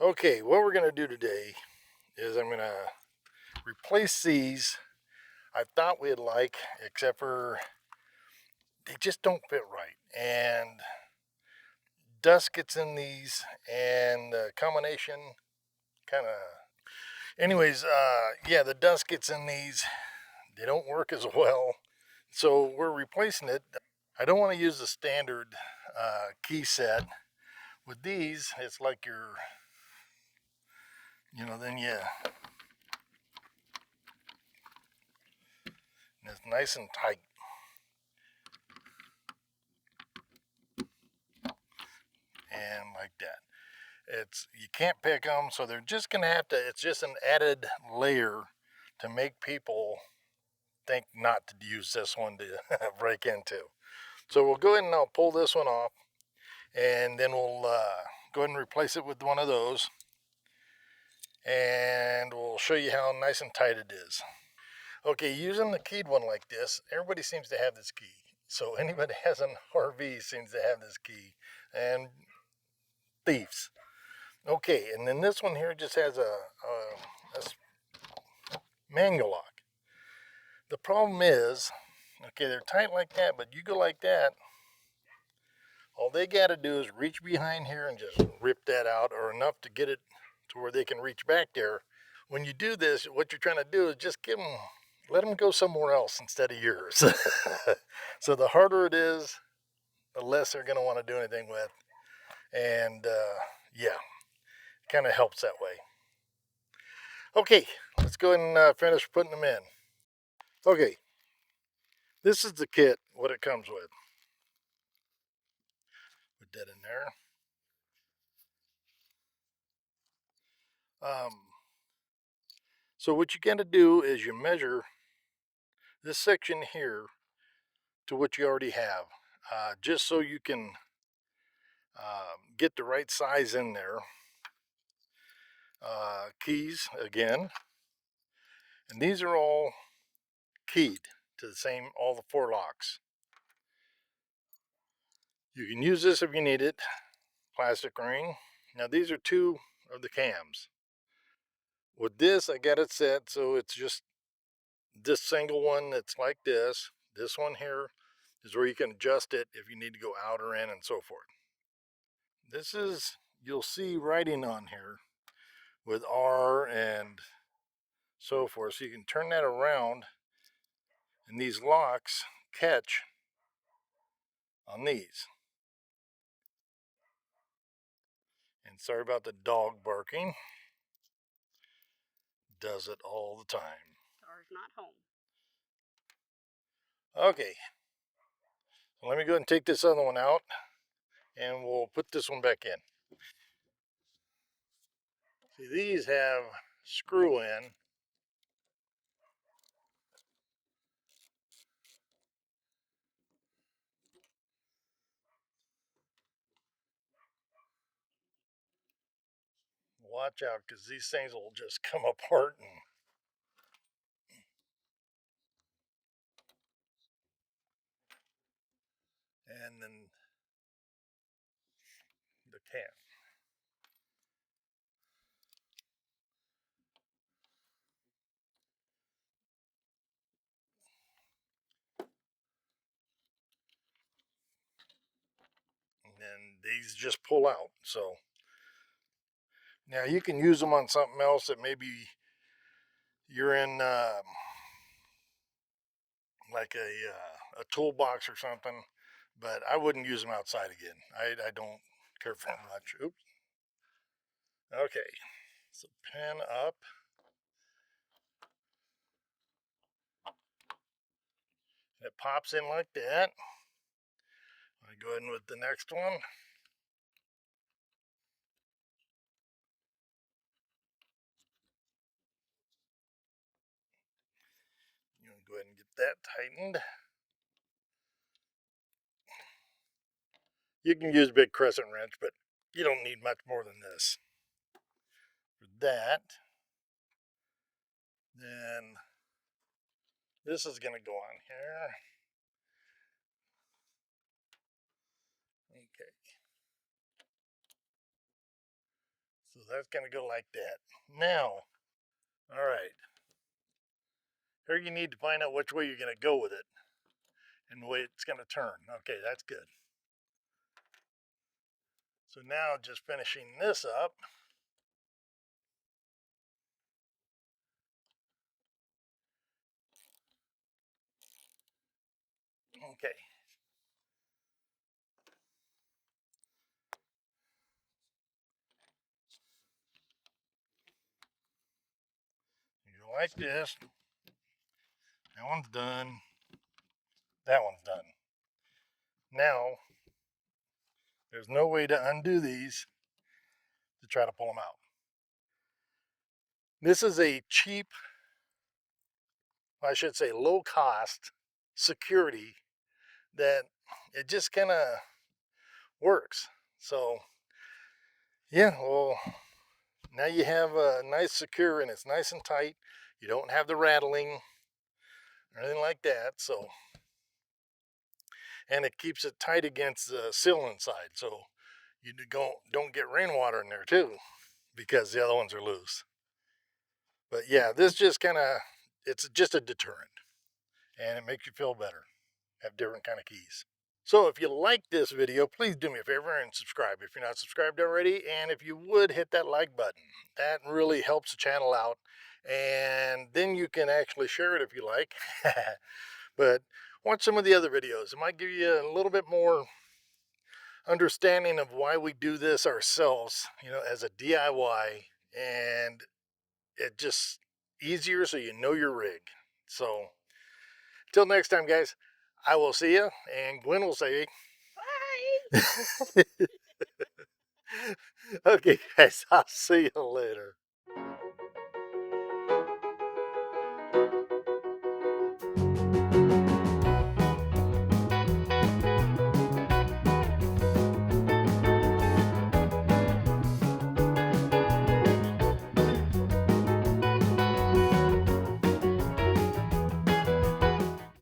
Okay, what we're going to do today is I'm going to replace these I thought we'd like, except for they just don't fit right. And dust gets in these, and the combination kind of. Anyways, yeah, the dust gets in these. They don't work as well. So we're replacing it. I don't want to use the standard key set. With these, it's like then it's nice and tight. And like that. You can't pick them, so they're just gonna have to. It's just an added layer to make people think not to use this one to break into. So we'll go ahead and I'll pull this one off, and then we'll go ahead and replace it with one of those, and we'll show you how nice and tight it is. Okay, using the keyed one like this, everybody seems to have this key. So anybody has an RV seems to have this key, and thieves. Okay, and then this one here just has a manual lock. The problem is, okay, they're tight like that, but you go like that, all they got to do is reach behind here and just rip that out, or enough to get it to where they can reach back there. When you do this, what you're trying to do is just let them go somewhere else instead of yours. So the harder it is, the less they're going to want to do anything with. And yeah, it kind of helps that way. Okay, let's go ahead and finish putting them in. Okay, this is the kit, what it comes with. Put that in there. Um, so what you got to do is you measure this section here to what you already have, just so you can get the right size in there. Keys again, and these are all keyed to the same, all the 4 locks. You can use this if you need it. Plastic ring. Now these are 2 of the cams. With this, I got it set so it's just this single one that's like this. This one here is where you can adjust it if you need to go out or in and so forth. This is, you'll see writing on here with R and so forth. So you can turn that around, and these locks catch on these. And sorry about the dog barking. Does it all the time. Star's not home. Okay. So let me go ahead and take this other one out, and we'll put this one back in. See, these have screw in. Watch out, because these things will just come apart, and then the can. And then these just pull out. So now you can use them on something else that maybe you're in, like a toolbox or something, but I wouldn't use them outside again. I don't care for them much. Oops. Okay, so pin up. It pops in like that. I go ahead and with the next one. You want to go ahead and get that tightened. You can use a big crescent wrench, but you don't need much more than this. For that, then this is going to go on here. Okay. So that's going to go like that. Now, all right. Here you need to find out which way you're going to go with it and the way it's going to turn. Okay, that's good. So now just finishing this up. Okay. You go like this. That one's done. That one's done. Now, there's no way to undo these to try to pull them out. This is a cheap, I should say low cost security that it just kind of works. So, yeah, well, now you have a nice secure and it's nice and tight. You don't have the rattling or anything like that. So, and it keeps it tight against the sill inside. So you don't get rainwater in there too because the other ones are loose. But yeah, this just kind of, it's just a deterrent and it makes you feel better. Have different kind of keys. So if you like this video, please do me a favor and subscribe if you're not subscribed already. And if you would, hit that like button. That really helps the channel out. And then you can actually share it if you like. But watch some of the other videos. It might give you a little bit more understanding of why we do this ourselves, as a DIY. And it just easier so you know your rig. So till next time, guys, I will see you. And Gwen will say, okay, guys, I'll see you later.